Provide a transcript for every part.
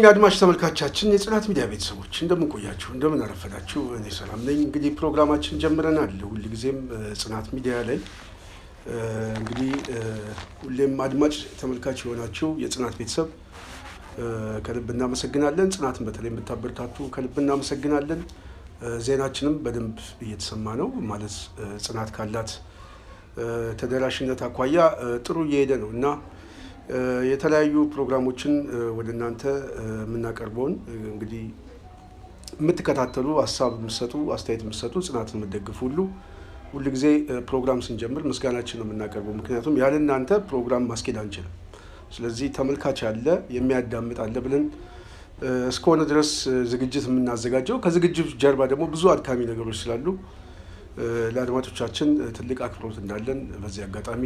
ይስጥልኝ አድማጭ ተመልካቾቻችን የጽናት ሚዲያ ቤተሰቦች እንደምን ቆያችሁ እንደምን አረፈዳችሁ እኔ ሰላም ነኝ እንግዲህ ፕሮግራማችን ጀምረናል ሁሉ ጊዜም ጽናት ሚዲያ ላይ እንግዲህ ሁሌም አድማጭ ተመልካች የሆናችሁ የጽናት ቤተሰብ ከልብ እናመሰግናለን ጽናትን በተለይ የምታበረታቱ ከልብ እናመሰግናለን ዜናችንም በደንብ እየተሰማ ነው ማለት ጽናት ካላት ተደራሽነት አኳያ ጥሩ እየሄደ ነው እና የተለያዩ ፕሮግራሞችን ወደ እናንተ የምናቀርበውን እንግዲህ የምትከታተሉ ሐሳብ የምትሰጡ አስተያየት የምትሰጡ ጽናትን የምትደግፉ ሁሉ ጊዜ ፕሮግራም ስንጀምር ምስጋናችን ነው የምናቀርበው ምክንያቱም ያለ እናንተ ፕሮግራም ማስኬድ አንችልም ስለዚህ ተመልካች አለ የሚያዳምጥ አለ ብለን እስከሆነ ድረስ ዝግጅት የምናዘጋጀው ከዝግጅት ጀርባ ደግሞ ብዙ አድካሚ ነገሮች ስላሉ ለአድማጮቻችን ትልቅ አክብሮት እንዳለን በዚህ አጋጣሚ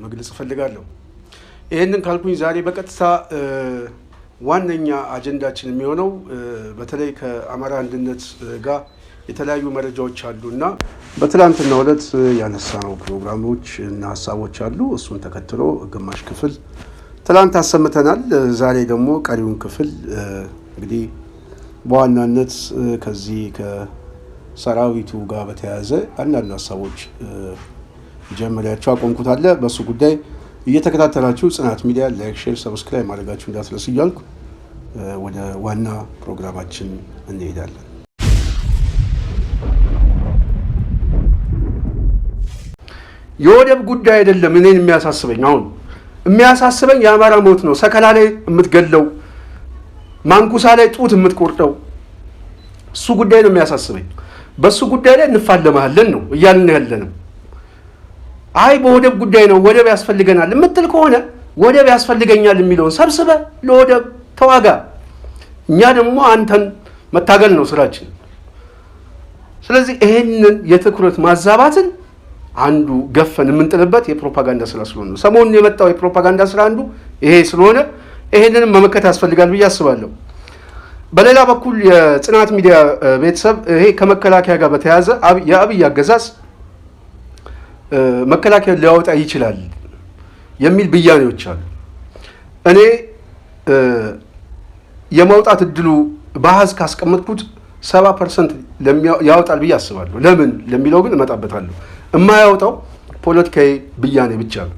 መግለጽ እፈልጋለሁ ይሄንን ካልኩኝ ዛሬ በቀጥታ ዋነኛ አጀንዳችን የሚሆነው በተለይ ከአማራ አንድነት ጋር የተለያዩ መረጃዎች አሉና በትላንትናው ዕለት ያነሳነው ፕሮግራሞች እና ሐሳቦች አሉ እሱን ተከትሎ ግማሽ ክፍል ትላንት አሰምተናል ዛሬ ደግሞ ቀሪውን ክፍል እንግዲህ በዋናነት ከዚህ ከሰራዊቱ ጋር በተያያዘ አንዳንድ ሐሳቦች ጀምሬያቸው አቆምኩት አለ በሱ ጉዳይ እየተከታተላችሁ ጽናት ሚዲያ ላይክ ሼር ሰብስክራይብ ማድረጋችሁ እንዳትረሱ እያልኩ ወደ ዋና ፕሮግራማችን እንሄዳለን የወደብ ጉዳይ አይደለም እኔን የሚያሳስበኝ አሁን የሚያሳስበኝ የአማራ ሞት ነው ሰከላ ላይ የምትገለው ማንኩሳ ላይ ጡት የምትቆርጠው እሱ ጉዳይ ነው የሚያሳስበኝ በሱ ጉዳይ ላይ እንፋለማለን ነው እያልን ያለነው አይ በወደብ ጉዳይ ነው ወደብ ያስፈልገናል የምትል ከሆነ ወደብ ያስፈልገኛል የሚለውን ሰብስበ ለወደብ ተዋጋ እኛ ደግሞ አንተን መታገል ነው ስራችን ስለዚህ ይሄንን የትኩረት ማዛባትን አንዱ ገፈን የምንጥልበት የፕሮፓጋንዳ ስራ ስለሆነ ነው ሰሞኑን የመጣው የፕሮፓጋንዳ ስራ አንዱ ይሄ ስለሆነ ይሄንን መመከት ያስፈልጋል ብዬ አስባለሁ በሌላ በኩል የጽናት ሚዲያ ቤተሰብ ይሄ ከመከላከያ ጋር በተያያዘ የአብይ አገዛዝ መከላከያ ሊያወጣ ይችላል የሚል ብያኔዎች አሉ እኔ የማውጣት እድሉ በአሃዝ ካስቀመጥኩት 70% ያወጣል ብዬ አስባለሁ ለምን ለሚለው ግን እመጣበታለሁ የማያወጣው ፖለቲካዊ ብያኔ ብቻ ነው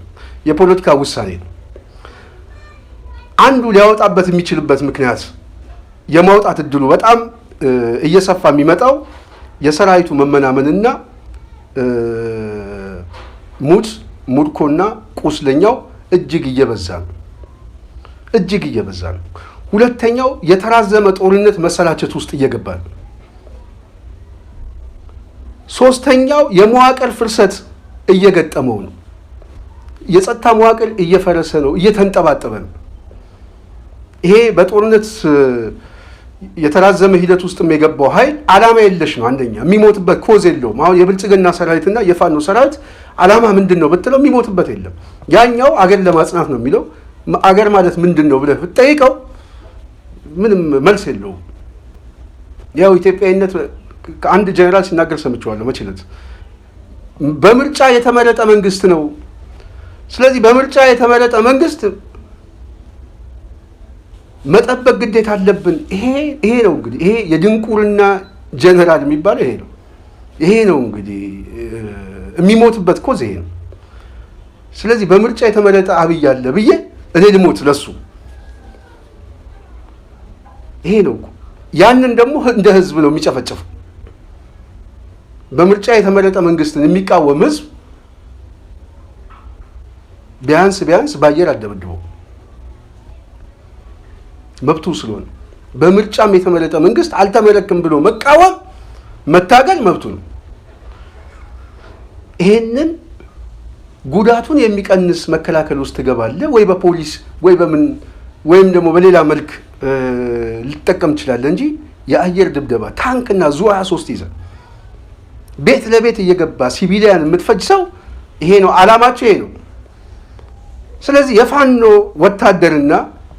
የፖለቲካ ውሳኔ ነው አንዱ ሊያወጣበት የሚችልበት ምክንያት የማውጣት እድሉ በጣም እየሰፋ የሚመጣው የሰራዊቱ መመናመንና ሙድኮና ቁስለኛው እጅግ እየበዛ ነው ሁለተኛው የተራዘመ ጦርነት መሰላቸት ውስጥ እየገባ ነው ሶስተኛው የመዋቅር ፍርሰት እየገጠመው ነው የጸጥታ መዋቅር እየፈረሰ ነው እየተንጠባጠበ ነው ይሄ በጦርነት የተራዘመ ሂደት ውስጥ የገባው ኃይል ዓላማ የለሽ ነው አንደኛ የሚሞትበት ኮዝ የለውም አሁን የብልጽግና ሰራዊትና የፋኖ ሰራዊት ዓላማ ምንድነው ብትለው የሚሞትበት የለም ያኛው አገር ለማጽናት ነው የሚለው አገር ማለት ምንድነው ብለህ ብትጠይቀው ምንም መልስ የለውም ያው ኢትዮጵያዊነት አንድ ጀነራል ሲናገር ሰምቼዋለሁ መቼለት በምርጫ የተመረጠ መንግስት ነው ስለዚህ በምርጫ የተመረጠ መንግስት መጠበቅ ግዴታ አለብን ይሄ ነው እንግዲህ ይሄ የድንቁርና ጀነራል የሚባለው ይሄ ነው እንግዲህ የሚሞትበት ኮዝ ይሄ ነው ስለዚህ በምርጫ የተመረጠ አብይ አለ ብዬ እኔ ልሞት ለሱ ይሄ ነው ያንን ደግሞ እንደ ህዝብ ነው የሚጨፈጨፈው በምርጫ የተመረጠ መንግስትን የሚቃወም ህዝብ ቢያንስ ባየር አደበድበው መብቱ ስለሆነ በምርጫም የተመረጠ መንግስት አልተመረከም ብሎ መቃወም መታገል መብቱ ነው ይሄንን ጉዳቱን የሚቀንስ መከላከል ውስጥ ገባለ ወይ በፖሊስ ወይ በምን ወይም ደግሞ በሌላ መልክ ሊጠቀም ይችላል እንጂ የአየር ድብደባ ታንክና ዙ 23 ይዘ ቤት ለቤት እየገባ ሲቪሊያን የምትፈጅ ሰው ይሄ ነው አላማቸው ይሄ ነው ስለዚህ የፋኖ ወታደርና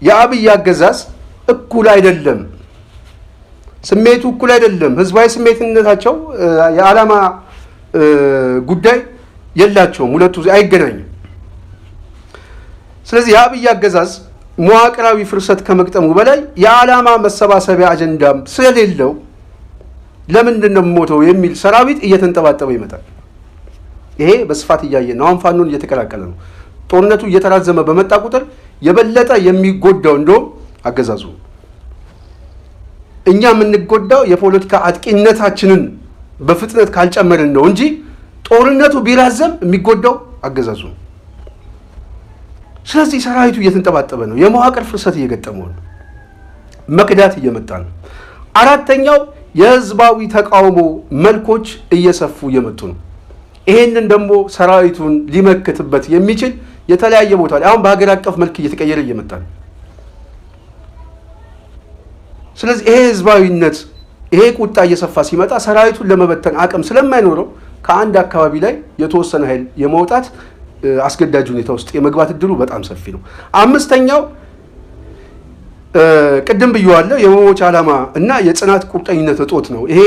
የአብይ አገዛዝ እኩል አይደለም ስሜቱ እኩል አይደለም ህዝባዊ ስሜትነታቸው የዓላማ ጉዳይ የላቸውም ሁለቱ አይገናኙም ስለዚህ የአብይ አገዛዝ መዋቅራዊ ፍርሰት ከመቅጠሙ በላይ የዓላማ መሰባሰቢያ አጀንዳም ስለሌለው ለምንድን ነው የምሞተው የሚል ሰራዊት እየተንጠባጠበ ይመጣል። ይሄ በስፋት እያየን ነው። አሁን ፋኖን እየተቀላቀለ ነው። ጦርነቱ እየተራዘመ በመጣ ቁጥር የበለጠ የሚጎዳው እንደውም አገዛዙ፣ እኛ የምንጎዳው የፖለቲካ አጥቂነታችንን በፍጥነት ካልጨመርን ነው እንጂ ጦርነቱ ቢራዘም የሚጎዳው አገዛዙ ነው። ስለዚህ ሰራዊቱ እየተንጠባጠበ ነው። የመዋቅር ፍርሰት እየገጠመው ነው። መክዳት እየመጣ ነው። አራተኛው የህዝባዊ ተቃውሞ መልኮች እየሰፉ እየመጡ ነው። ይሄንን ደግሞ ሰራዊቱን ሊመክትበት የሚችል የተለያየ ቦታ ላይ አሁን በሀገር አቀፍ መልክ እየተቀየረ እየመጣ ነው። ስለዚህ ይሄ ህዝባዊነት ይሄ ቁጣ እየሰፋ ሲመጣ ሰራዊቱን ለመበተን አቅም ስለማይኖረው ከአንድ አካባቢ ላይ የተወሰነ ኃይል የመውጣት አስገዳጅ ሁኔታ ውስጥ የመግባት እድሉ በጣም ሰፊ ነው። አምስተኛው ቅድም ብየዋለሁ የመሞቻ ዓላማ እና የጽናት ቁርጠኝነት እጦት ነው። ይሄ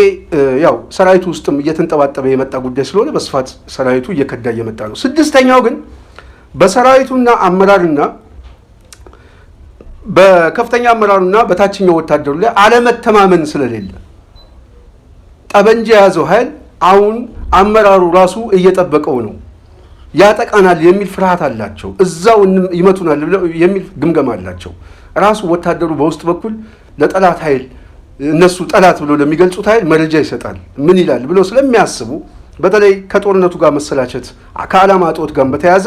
ያው ሰራዊቱ ውስጥም እየተንጠባጠበ የመጣ ጉዳይ ስለሆነ በስፋት ሰራዊቱ እየከዳ እየመጣ ነው። ስድስተኛው ግን በሰራዊቱና አመራርና በከፍተኛ አመራሩና በታችኛው ወታደሩ ላይ አለመተማመን ስለሌለ ጠበንጃ የያዘው ኃይል አሁን አመራሩ ራሱ እየጠበቀው ነው፣ ያጠቃናል የሚል ፍርሃት አላቸው። እዛው ይመቱናል የሚል ግምገማ አላቸው። ራሱ ወታደሩ በውስጥ በኩል ለጠላት ኃይል እነሱ ጠላት ብሎ ለሚገልጹት ኃይል መረጃ ይሰጣል። ምን ይላል ብሎ ስለሚያስቡ በተለይ ከጦርነቱ ጋር መሰላቸት ከዓላማ እጦት ጋር በተያያዘ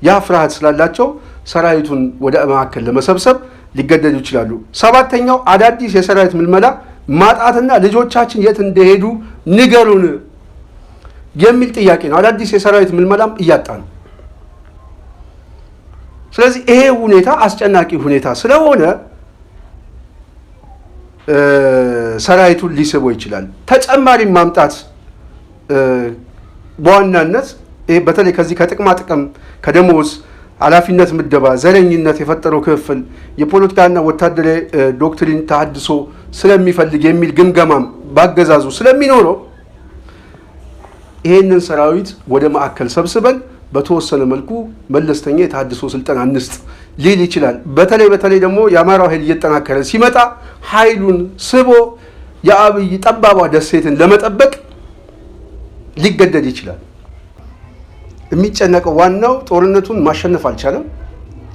ያ ፍርሃት ስላላቸው ሰራዊቱን ወደ ማዕከል ለመሰብሰብ ሊገደዱ ይችላሉ። ሰባተኛው አዳዲስ የሰራዊት ምልመላ ማጣትና ልጆቻችን የት እንደሄዱ ንገሩን የሚል ጥያቄ ነው። አዳዲስ የሰራዊት ምልመላም እያጣ ነው። ስለዚህ ይሄ ሁኔታ አስጨናቂ ሁኔታ ስለሆነ ሰራዊቱን ሊስበው ይችላል። ተጨማሪ ማምጣት በዋናነት ይሄ በተለይ ከዚህ ከጥቅማ ጥቅም ከደሞዝ ኃላፊነት ምደባ ዘረኝነት የፈጠረው ክፍል የፖለቲካና ወታደራዊ ዶክትሪን ተሐድሶ ስለሚፈልግ የሚል ግምገማም ባገዛዙ ስለሚኖረው ይሄንን ሰራዊት ወደ ማዕከል ሰብስበን በተወሰነ መልኩ መለስተኛ የተሐድሶ ስልጠና እንስጥ ሊል ይችላል። በተለይ ደግሞ የአማራው ኃይል እየተጠናከረ ሲመጣ ኃይሉን ስቦ የአብይ ጠባቧ ደሴትን ለመጠበቅ ሊገደድ ይችላል። የሚጨነቀው ዋናው ጦርነቱን ማሸነፍ አልቻለም።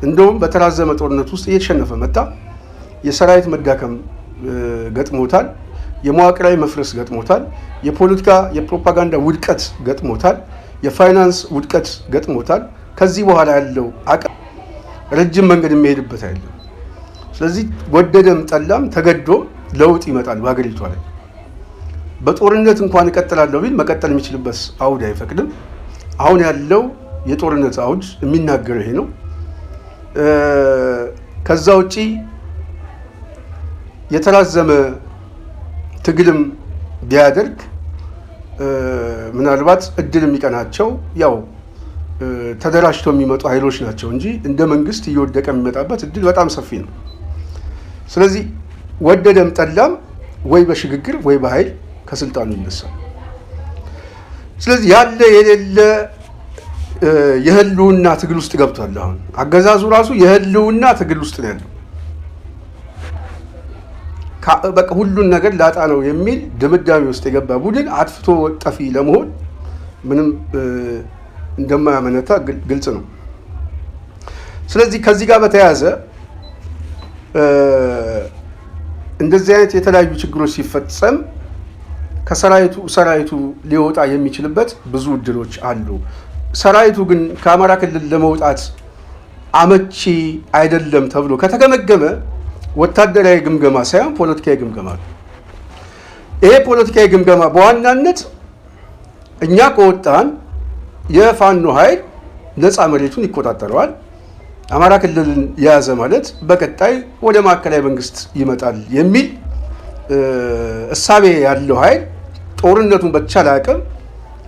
እንደውም በተራዘመ ጦርነት ውስጥ እየተሸነፈ መጣ። የሰራዊት መዳከም ገጥሞታል። የመዋቅራዊ መፍረስ ገጥሞታል። የፖለቲካ የፕሮፓጋንዳ ውድቀት ገጥሞታል። የፋይናንስ ውድቀት ገጥሞታል። ከዚህ በኋላ ያለው አቅም ረጅም መንገድ የሚሄድበት አይደለም። ስለዚህ ወደደም ጠላም ተገዶ ለውጥ ይመጣል በሀገሪቷ ላይ። በጦርነት እንኳን እቀጥላለሁ ቢል መቀጠል የሚችልበት አውድ አይፈቅድም። አሁን ያለው የጦርነት አውድ የሚናገረው ይሄ ነው። ከዛ ውጪ የተራዘመ ትግልም ቢያደርግ ምናልባት እድል የሚቀናቸው ያው ተደራጅተው የሚመጡ ኃይሎች ናቸው እንጂ እንደ መንግስት እየወደቀ የሚመጣበት እድል በጣም ሰፊ ነው። ስለዚህ ወደደም ጠላም ወይ በሽግግር ወይ በኃይል ከስልጣኑ ይነሳል። ስለዚህ ያለ የሌለ የህልውና ትግል ውስጥ ገብቷል። አሁን አገዛዙ ራሱ የህልውና ትግል ውስጥ ነው ያለው። በቃ ሁሉን ነገር ላጣ ነው የሚል ድምዳሜ ውስጥ የገባ ቡድን አጥፍቶ ጠፊ ለመሆን ምንም እንደማያመነታ ግልጽ ነው። ስለዚህ ከዚህ ጋር በተያያዘ እንደዚህ አይነት የተለያዩ ችግሮች ሲፈጸም ሰራዊቱ ሊወጣ የሚችልበት ብዙ እድሎች አሉ። ሰራዊቱ ግን ከአማራ ክልል ለመውጣት አመቺ አይደለም ተብሎ ከተገመገመ ወታደራዊ ግምገማ ሳይሆን ፖለቲካዊ ግምገማ ነው። ይሄ ፖለቲካዊ ግምገማ በዋናነት እኛ ከወጣን የፋኖ ኃይል ነፃ መሬቱን ይቆጣጠረዋል፣ አማራ ክልልን የያዘ ማለት በቀጣይ ወደ ማዕከላዊ መንግስት ይመጣል የሚል እሳቤ ያለው ኃይል ጦርነቱን በተቻለ አቅም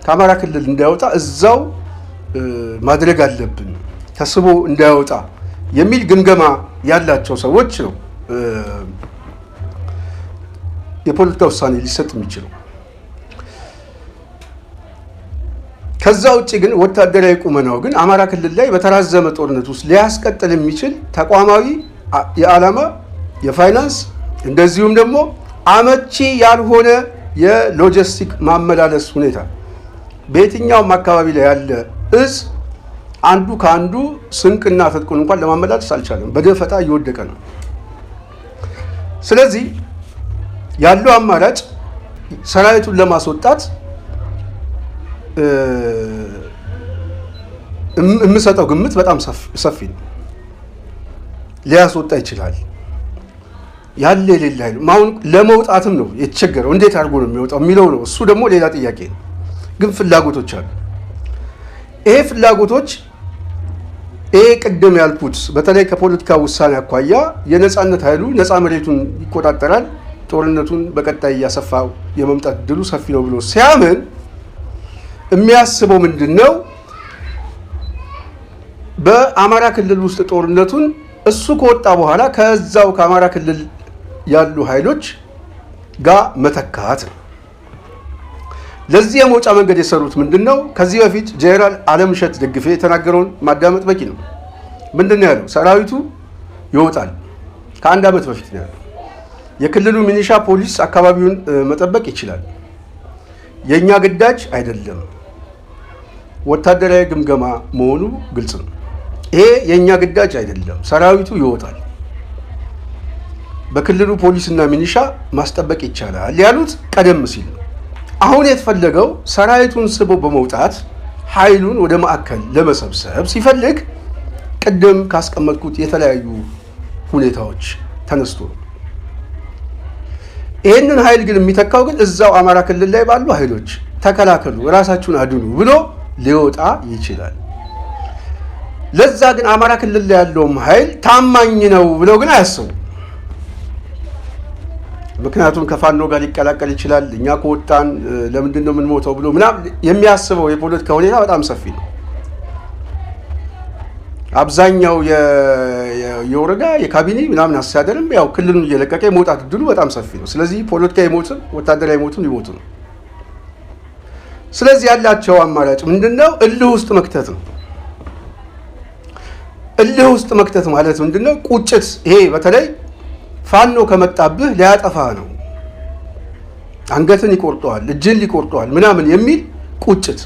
ከአማራ ክልል እንዳይወጣ እዛው ማድረግ አለብን፣ ተስቦ እንዳይወጣ የሚል ግምገማ ያላቸው ሰዎች ነው የፖለቲካ ውሳኔ ሊሰጥ የሚችለው። ከዛ ውጭ ግን ወታደራዊ ቁመናው ግን አማራ ክልል ላይ በተራዘመ ጦርነት ውስጥ ሊያስቀጥል የሚችል ተቋማዊ የዓላማ የፋይናንስ እንደዚሁም ደግሞ አመቺ ያልሆነ የሎጂስቲክ ማመላለስ ሁኔታ በየትኛውም አካባቢ ላይ ያለ እዝ አንዱ ከአንዱ ስንቅና ትጥቁን እንኳን ለማመላለስ አልቻለም። በደፈጣ እየወደቀ ነው። ስለዚህ ያለው አማራጭ ሰራዊቱን ለማስወጣት የምሰጠው ግምት በጣም ሰፊ ነው። ሊያስወጣ ይችላል። ያለ የሌለ ኃይል አሁን ለመውጣትም ነው የተቸገረው። እንዴት አድርጎ ነው የሚወጣው የሚለው ነው። እሱ ደግሞ ሌላ ጥያቄ ነው። ግን ፍላጎቶች አሉ። ይሄ ፍላጎቶች ቅድም ያልኩት በተለይ ከፖለቲካ ውሳኔ አኳያ የነፃነት ኃይሉ ነፃ መሬቱን ይቆጣጠራል፣ ጦርነቱን በቀጣይ እያሰፋ የመምጣት ድሉ ሰፊ ነው ብሎ ሲያምን የሚያስበው ምንድን ነው? በአማራ ክልል ውስጥ ጦርነቱን እሱ ከወጣ በኋላ ከዛው ከአማራ ክልል ያሉ ኃይሎች ጋር መተካት ነው። ለዚህ የመውጫ መንገድ የሰሩት ምንድን ነው? ከዚህ በፊት ጄኔራል አለምሸት ደግፌ የተናገረውን ማዳመጥ በቂ ነው። ምንድን ነው ያለው? ሰራዊቱ ይወጣል። ከአንድ ዓመት በፊት ነው ያለው። የክልሉ ሚኒሻ ፖሊስ አካባቢውን መጠበቅ ይችላል። የእኛ ግዳጅ አይደለም፣ ወታደራዊ ግምገማ መሆኑ ግልጽ ነው። ይሄ የእኛ ግዳጅ አይደለም፣ ሰራዊቱ ይወጣል፣ በክልሉ ፖሊስና ሚኒሻ ማስጠበቅ ይቻላል ያሉት ቀደም ሲል ነው። አሁን የተፈለገው ሰራዊቱን ስቦ በመውጣት ኃይሉን ወደ ማዕከል ለመሰብሰብ ሲፈልግ ቅድም ካስቀመጥኩት የተለያዩ ሁኔታዎች ተነስቶ ነው። ይህንን ኃይል ግን የሚተካው ግን እዛው አማራ ክልል ላይ ባሉ ኃይሎች ተከላከሉ፣ ራሳችሁን አድኑ ብሎ ሊወጣ ይችላል። ለዛ ግን አማራ ክልል ላይ ያለውም ኃይል ታማኝ ነው ብለው ግን አያስቡ። ምክንያቱም ከፋኖ ጋር ሊቀላቀል ይችላል፣ እኛ ከወጣን ለምንድን ነው የምንሞተው ብሎ ምናምን የሚያስበው የፖለቲካ ሁኔታ በጣም ሰፊ ነው። አብዛኛው የወረዳ የካቢኔ ምናምን አስተዳደርም ያው ክልሉን እየለቀቀ የመውጣት እድሉ በጣም ሰፊ ነው። ስለዚህ ፖለቲካዊ ሞትም ወታደራዊ ሞትም ሊሞቱ ነው። ስለዚህ ያላቸው አማራጭ ምንድን ነው? እልህ ውስጥ መክተት ነው። እልህ ውስጥ መክተት ማለት ምንድን ነው? ቁጭት። ይሄ በተለይ ፋኖ ከመጣብህ ሊያጠፋ ነው፣ አንገትን ይቆርጠዋል፣ እጅን ሊቆርጠዋል ምናምን የሚል ቁጭት።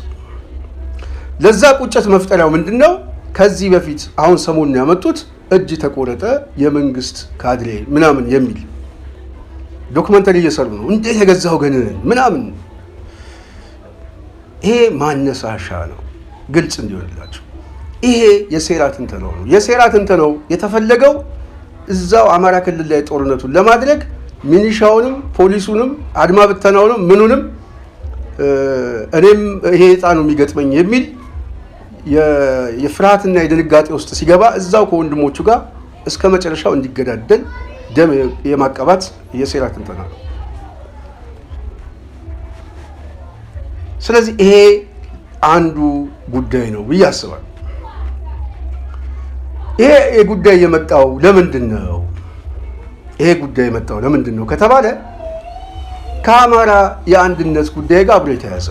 ለዛ ቁጭት መፍጠሪያው ምንድን ነው? ከዚህ በፊት አሁን ሰሞኑን ያመጡት እጅ ተቆረጠ የመንግስት ካድሬ ምናምን የሚል ዶክመንተሪ እየሰሩ ነው። እንዴት የገዛው ግን ምናምን። ይሄ ማነሳሻ ነው፣ ግልጽ እንዲሆንላቸው። ይሄ የሴራ ትንተናው ነው። የሴራ ትንተናው የተፈለገው እዛው አማራ ክልል ላይ ጦርነቱን ለማድረግ ሚኒሻውንም ፖሊሱንም አድማ ብተናውንም ምኑንም እኔም ይሄ ዕጣ ነው የሚገጥመኝ የሚል የፍርሃትና የድንጋጤ ውስጥ ሲገባ እዛው ከወንድሞቹ ጋር እስከ መጨረሻው እንዲገዳደል ደም የማቀባት የሴራ ትንተና ነው። ስለዚህ ይሄ አንዱ ጉዳይ ነው ብዬ አስባለሁ። ይሄ ጉዳይ የመጣው ለምንድን ነው? ይሄ ጉዳይ የመጣው ለምንድን ነው ከተባለ ከአማራ የአንድነት ጉዳይ ጋር አብሮ የተያዘ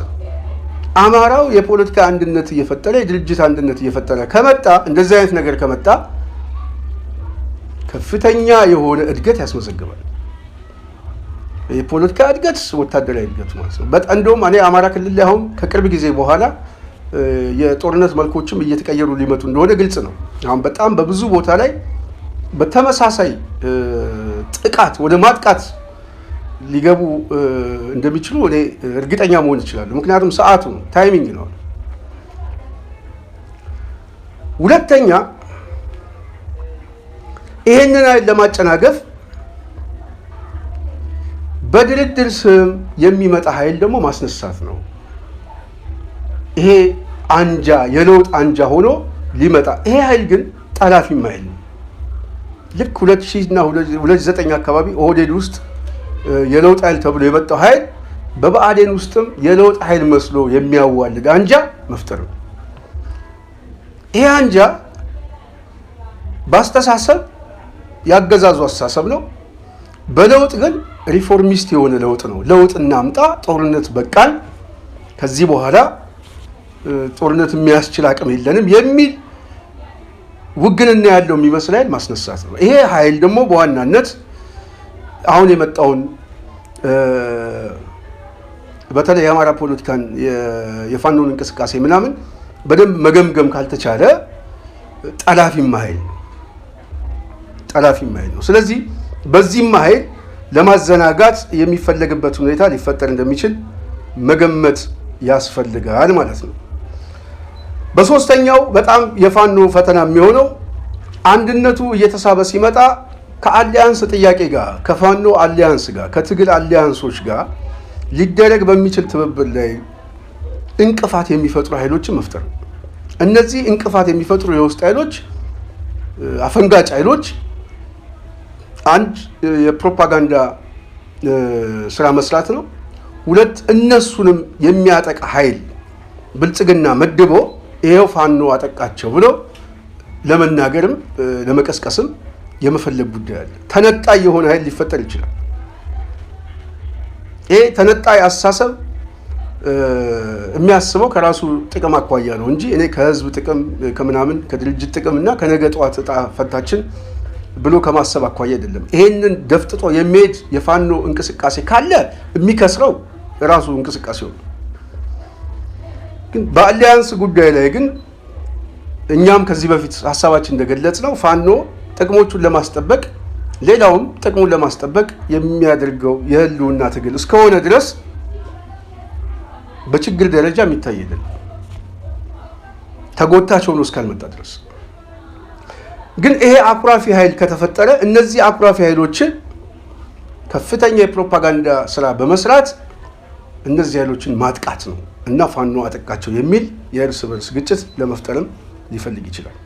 አማራው የፖለቲካ አንድነት እየፈጠረ የድርጅት አንድነት እየፈጠረ ከመጣ እንደዚህ አይነት ነገር ከመጣ ከፍተኛ የሆነ እድገት ያስመዘግባል። የፖለቲካ እድገት ወታደራዊ እድገት ማለት ነው። በጣም እንደውም እኔ አማራ ክልል ላይ አሁን ከቅርብ ጊዜ በኋላ የጦርነት መልኮችም እየተቀየሩ ሊመጡ እንደሆነ ግልጽ ነው። አሁን በጣም በብዙ ቦታ ላይ በተመሳሳይ ጥቃት ወደ ማጥቃት ሊገቡ እንደሚችሉ እኔ እርግጠኛ መሆን እችላለሁ። ምክንያቱም ሰዓቱ ታይሚንግ ነው። ሁለተኛ ይሄንን ለማጨናገፍ በድርድር ስም የሚመጣ ኃይል ደግሞ ማስነሳት ነው። ይሄ አንጃ የለውጥ አንጃ ሆኖ ሊመጣ ይሄ ኃይል ግን ጠላፊም ኃይል ነው። ልክ 2000 እና 2009 አካባቢ ኦህዴድ ውስጥ የለውጥ ኃይል ተብሎ የመጣው ኃይል በብአዴን ውስጥም የለውጥ ኃይል መስሎ የሚያዋልድ አንጃ መፍጠር ነው። ይሄ አንጃ በአስተሳሰብ ያገዛዙ አስተሳሰብ ነው። በለውጥ ግን ሪፎርሚስት የሆነ ለውጥ ነው። ለውጥ እናምጣ፣ ጦርነት በቃል፣ ከዚህ በኋላ ጦርነት የሚያስችል አቅም የለንም የሚል ውግንና ያለው የሚመስል ኃይል ማስነሳት ነው። ይሄ ኃይል ደግሞ በዋናነት አሁን የመጣውን በተለይ የአማራ ፖለቲካን የፋኖን እንቅስቃሴ ምናምን በደንብ መገምገም ካልተቻለ ጠላፊም ኃይል ነው። ስለዚህ በዚህም ኃይል ለማዘናጋት የሚፈለግበት ሁኔታ ሊፈጠር እንደሚችል መገመት ያስፈልጋል ማለት ነው። በሶስተኛው በጣም የፋኖ ፈተና የሚሆነው አንድነቱ እየተሳበ ሲመጣ ከአሊያንስ ጥያቄ ጋር ከፋኖ አሊያንስ ጋር ከትግል አሊያንሶች ጋር ሊደረግ በሚችል ትብብር ላይ እንቅፋት የሚፈጥሩ ኃይሎችን መፍጠር ነው። እነዚህ እንቅፋት የሚፈጥሩ የውስጥ ኃይሎች አፈንጋጭ ኃይሎች አንድ የፕሮፓጋንዳ ስራ መስራት ነው። ሁለት እነሱንም የሚያጠቃ ኃይል ብልጽግና መድቦ ይሄው ፋኖ አጠቃቸው ብሎ ለመናገርም ለመቀስቀስም የመፈለግ ጉዳይ አለ። ተነጣይ የሆነ ኃይል ሊፈጠር ይችላል። ይሄ ተነጣይ አስተሳሰብ የሚያስበው ከራሱ ጥቅም አኳያ ነው እንጂ እኔ ከህዝብ ጥቅም ከምናምን ከድርጅት ጥቅም እና ከነገ ጠዋት ዕጣ ፈንታችን ብሎ ከማሰብ አኳያ አይደለም። ይሄንን ደፍጥጦ የሚሄድ የፋኖ እንቅስቃሴ ካለ የሚከስረው ራሱ እንቅስቃሴው ነው። ግን በአሊያንስ ጉዳይ ላይ ግን እኛም ከዚህ በፊት ሀሳባችን እንደገለጽ ነው ፋኖ ጥቅሞቹን ለማስጠበቅ ሌላውም ጥቅሙን ለማስጠበቅ የሚያደርገው የህልውና ትግል እስከሆነ ድረስ በችግር ደረጃ የሚታየልን ተጎታች ሆኖ እስካልመጣ ድረስ ግን ይሄ አኩራፊ ኃይል ከተፈጠረ እነዚህ አኩራፊ ኃይሎችን ከፍተኛ የፕሮፓጋንዳ ስራ በመስራት እነዚህ ኃይሎችን ማጥቃት ነው እና ፋኖ አጠቃቸው የሚል የእርስ በርስ ግጭት ለመፍጠርም ሊፈልግ ይችላል።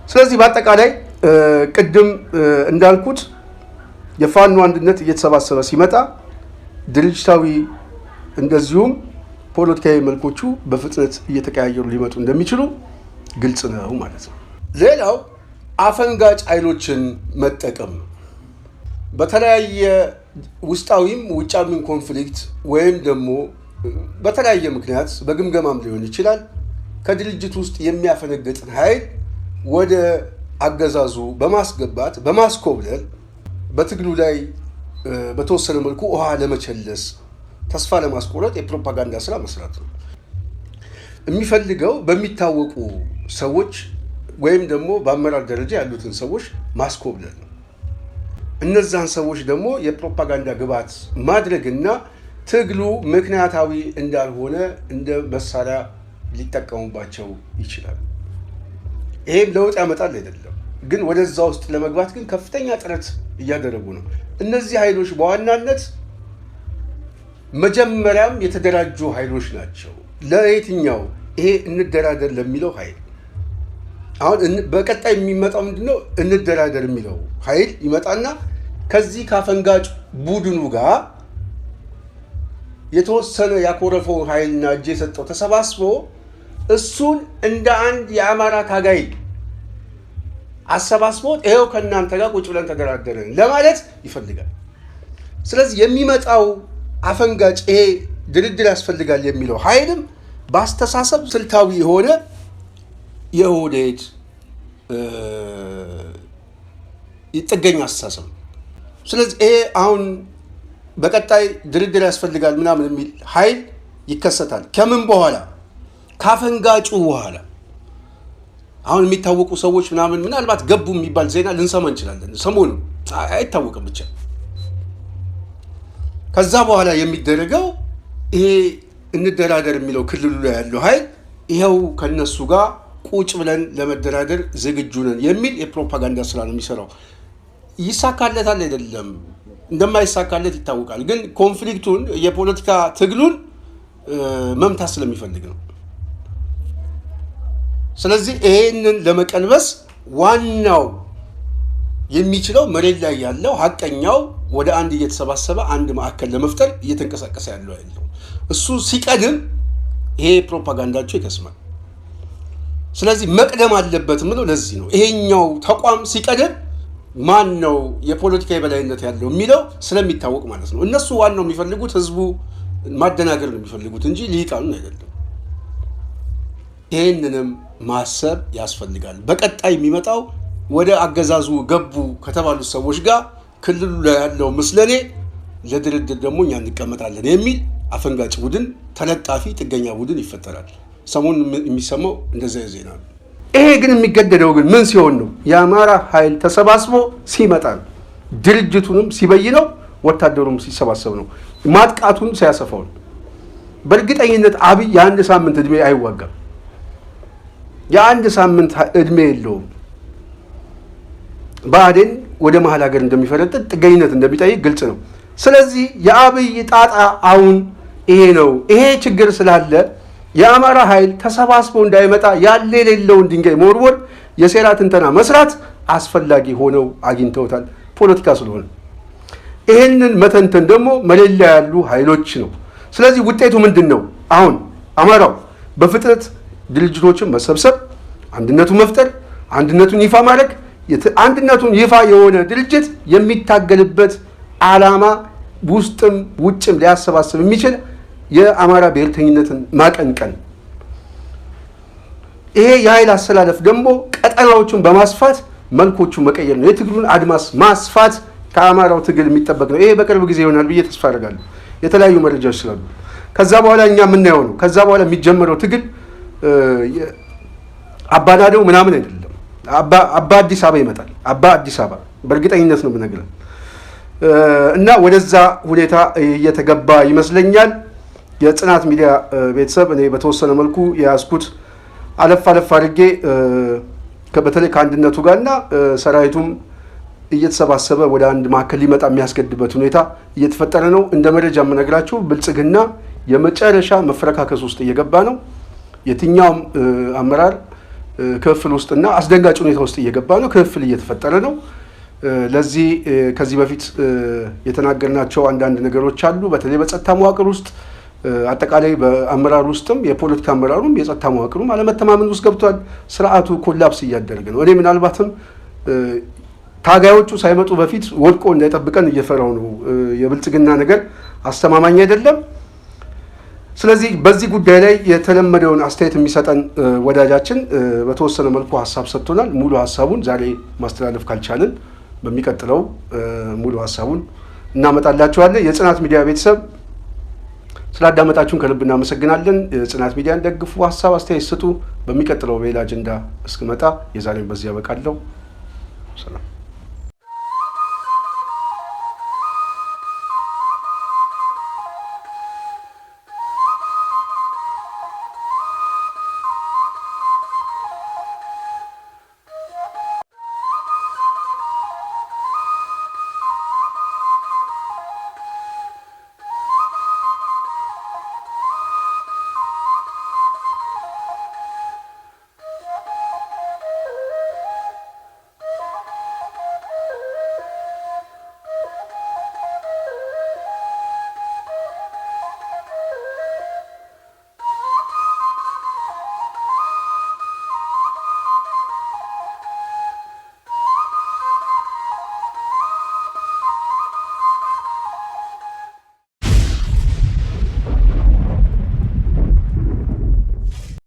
ስለዚህ በአጠቃላይ ቅድም እንዳልኩት የፋኖ አንድነት እየተሰባሰበ ሲመጣ ድርጅታዊ እንደዚሁም ፖለቲካዊ መልኮቹ በፍጥነት እየተቀያየሩ ሊመጡ እንደሚችሉ ግልጽ ነው ማለት ነው። ሌላው አፈንጋጭ ኃይሎችን መጠቀም በተለያየ ውስጣዊም ውጫዊም ኮንፍሊክት ወይም ደግሞ በተለያየ ምክንያት በግምገማም ሊሆን ይችላል ከድርጅት ውስጥ የሚያፈነግጥን ኃይል ወደ አገዛዙ በማስገባት በማስኮብለል በትግሉ ላይ በተወሰነ መልኩ ውሃ ለመቸለስ ተስፋ ለማስቆረጥ የፕሮፓጋንዳ ስራ መስራት ነው የሚፈልገው። በሚታወቁ ሰዎች ወይም ደግሞ በአመራር ደረጃ ያሉትን ሰዎች ማስኮብለል ነው። እነዛን ሰዎች ደግሞ የፕሮፓጋንዳ ግብዓት ማድረግና ትግሉ ምክንያታዊ እንዳልሆነ እንደ መሳሪያ ሊጠቀሙባቸው ይችላል። ይሄም ለውጥ ያመጣል አይደለም፣ ግን ወደዛ ውስጥ ለመግባት ግን ከፍተኛ ጥረት እያደረጉ ነው። እነዚህ ኃይሎች በዋናነት መጀመሪያም የተደራጁ ኃይሎች ናቸው። ለየትኛው ይሄ እንደራደር ለሚለው ኃይል አሁን በቀጣይ የሚመጣው ምንድነው? እንደራደር የሚለው ኃይል ይመጣና ከዚህ ካፈንጋጭ ቡድኑ ጋር የተወሰነ ያኮረፈው ኃይልና እጅ የሰጠው ተሰባስቦ እሱን እንደ አንድ የአማራ ታጋይ አሰባስቦት ይሄው ከእናንተ ጋር ቁጭ ብለን ተደራደረን ለማለት ይፈልጋል። ስለዚህ የሚመጣው አፈንጋጭ ይሄ ድርድር ያስፈልጋል የሚለው ኃይልም በአስተሳሰብ ስልታዊ የሆነ የኦህዴድ ጥገኛ አስተሳሰብ። ስለዚህ ይሄ አሁን በቀጣይ ድርድር ያስፈልጋል ምናምን የሚል ኃይል ይከሰታል። ከምን በኋላ? ካፈንጋጩ በኋላ። አሁን የሚታወቁ ሰዎች ምናምን ምናልባት ገቡ የሚባል ዜና ልንሰማ እንችላለን። ሰሞኑ አይታወቅም ብቻ። ከዛ በኋላ የሚደረገው ይሄ እንደራደር የሚለው ክልሉ ላይ ያለው ኃይል ይሄው ከነሱ ጋር ቁጭ ብለን ለመደራደር ዝግጁ ነን የሚል የፕሮፓጋንዳ ስራ ነው የሚሰራው። ይሳካለታል አይደለም፣ እንደማይሳካለት ይታወቃል። ግን ኮንፍሊክቱን የፖለቲካ ትግሉን መምታት ስለሚፈልግ ነው። ስለዚህ ይሄንን ለመቀልበስ ዋናው የሚችለው መሬት ላይ ያለው ሀቀኛው ወደ አንድ እየተሰባሰበ አንድ ማዕከል ለመፍጠር እየተንቀሳቀሰ ያለው ያለው እሱ ሲቀድም ይሄ ፕሮፓጋንዳቸው ይከስማል። ስለዚህ መቅደም አለበት ምለው ለዚህ ነው። ይሄኛው ተቋም ሲቀድም ማን ነው የፖለቲካ የበላይነት ያለው የሚለው ስለሚታወቅ ማለት ነው። እነሱ ዋናው የሚፈልጉት ህዝቡ ማደናገር ነው የሚፈልጉት እንጂ ሊቃኑን አይደለም። ይሄንንም ማሰብ ያስፈልጋል። በቀጣይ የሚመጣው ወደ አገዛዙ ገቡ ከተባሉት ሰዎች ጋር ክልሉ ላይ ያለው ምስለኔ ለድርድር ደግሞ እኛ እንቀመጣለን የሚል አፈንጋጭ ቡድን፣ ተለጣፊ ጥገኛ ቡድን ይፈጠራል። ሰሞኑን የሚሰማው እንደዚያ ዜና ነው። ይሄ ግን የሚገደደው ግን ምን ሲሆን ነው? የአማራ ኃይል ተሰባስቦ ሲመጣ ነው። ድርጅቱንም ሲበይነው፣ ወታደሩም ሲሰባሰብ ነው። ማጥቃቱን ሲያሰፋው ነው። በእርግጠኝነት አብይ የአንድ ሳምንት ዕድሜ አይዋጋም። የአንድ ሳምንት ዕድሜ የለውም። ብአዴን ወደ መሀል ሀገር እንደሚፈረጥጥ ጥገኝነት እንደሚጠይቅ ግልጽ ነው። ስለዚህ የአብይ ጣጣ አሁን ይሄ ነው። ይሄ ችግር ስላለ የአማራ ኃይል ተሰባስቦ እንዳይመጣ ያለ የሌለውን ድንጋይ መወርወር፣ የሴራ ትንተና መስራት አስፈላጊ ሆነው አግኝተውታል። ፖለቲካ ስለሆነ ይህንን መተንተን ደግሞ መሌላ ያሉ ኃይሎች ነው። ስለዚህ ውጤቱ ምንድን ነው? አሁን አማራው በፍጥነት ድርጅቶችን መሰብሰብ፣ አንድነቱን መፍጠር፣ አንድነቱን ይፋ ማድረግ፣ አንድነቱን ይፋ የሆነ ድርጅት የሚታገልበት ዓላማ ውስጥም ውጭም ሊያሰባስብ የሚችል የአማራ ብሔርተኝነትን ማቀንቀን። ይሄ የኃይል አሰላለፍ ደግሞ ቀጠናዎቹን በማስፋት መልኮቹን መቀየር ነው። የትግሉን አድማስ ማስፋት ከአማራው ትግል የሚጠበቅ ነው። ይሄ በቅርብ ጊዜ ይሆናል ብዬ ተስፋ አደርጋለሁ። የተለያዩ መረጃዎች ስላሉ ከዛ በኋላ እኛ የምናየው ነው። ከዛ በኋላ የሚጀመረው ትግል አባናደው ምናምን አይደለም። አባ አዲስ አበባ ይመጣል። አባ አዲስ አበባ በእርግጠኝነት ነው የምነግርህ። እና ወደዛ ሁኔታ እየተገባ ይመስለኛል። የጽናት ሚዲያ ቤተሰብ እኔ በተወሰነ መልኩ የያዝኩት አለፍ አድርጌ በተለይ ከአንድነቱ ጋርና ሰራዊቱም እየተሰባሰበ ወደ አንድ ማዕከል ሊመጣ የሚያስገድበት ሁኔታ እየተፈጠረ ነው። እንደ መረጃ የምነግራችሁ ብልጽግና የመጨረሻ መፈረካከስ ውስጥ እየገባ ነው። የትኛውም አመራር ክፍል ውስጥና አስደንጋጭ ሁኔታ ውስጥ እየገባ ነው። ክፍል እየተፈጠረ ነው። ለዚህ ከዚህ በፊት የተናገርናቸው አንዳንድ ነገሮች አሉ። በተለይ በጸጥታ መዋቅር ውስጥ አጠቃላይ በአመራር ውስጥም የፖለቲካ አመራሩም የጸጥታ መዋቅሩም አለመተማመን ውስጥ ገብቷል። ስርዓቱ ኮላፕስ እያደረገ ነው። እኔ ምናልባትም ታጋዮቹ ሳይመጡ በፊት ወድቆ እንዳይጠብቀን እየፈራው ነው። የብልጽግና ነገር አስተማማኝ አይደለም። ስለዚህ በዚህ ጉዳይ ላይ የተለመደውን አስተያየት የሚሰጠን ወዳጃችን በተወሰነ መልኩ ሀሳብ ሰጥቶናል። ሙሉ ሀሳቡን ዛሬ ማስተላለፍ ካልቻልን በሚቀጥለው ሙሉ ሀሳቡን እናመጣላችኋለን። የጽናት ሚዲያ ቤተሰብ ስላዳመጣችሁን ከልብ እናመሰግናለን። የጽናት ሚዲያን ደግፉ፣ ሀሳብ አስተያየት ስጡ። በሚቀጥለው በሌላ አጀንዳ እስክመጣ የዛሬን በዚህ ያበቃለሁ። ሰላም።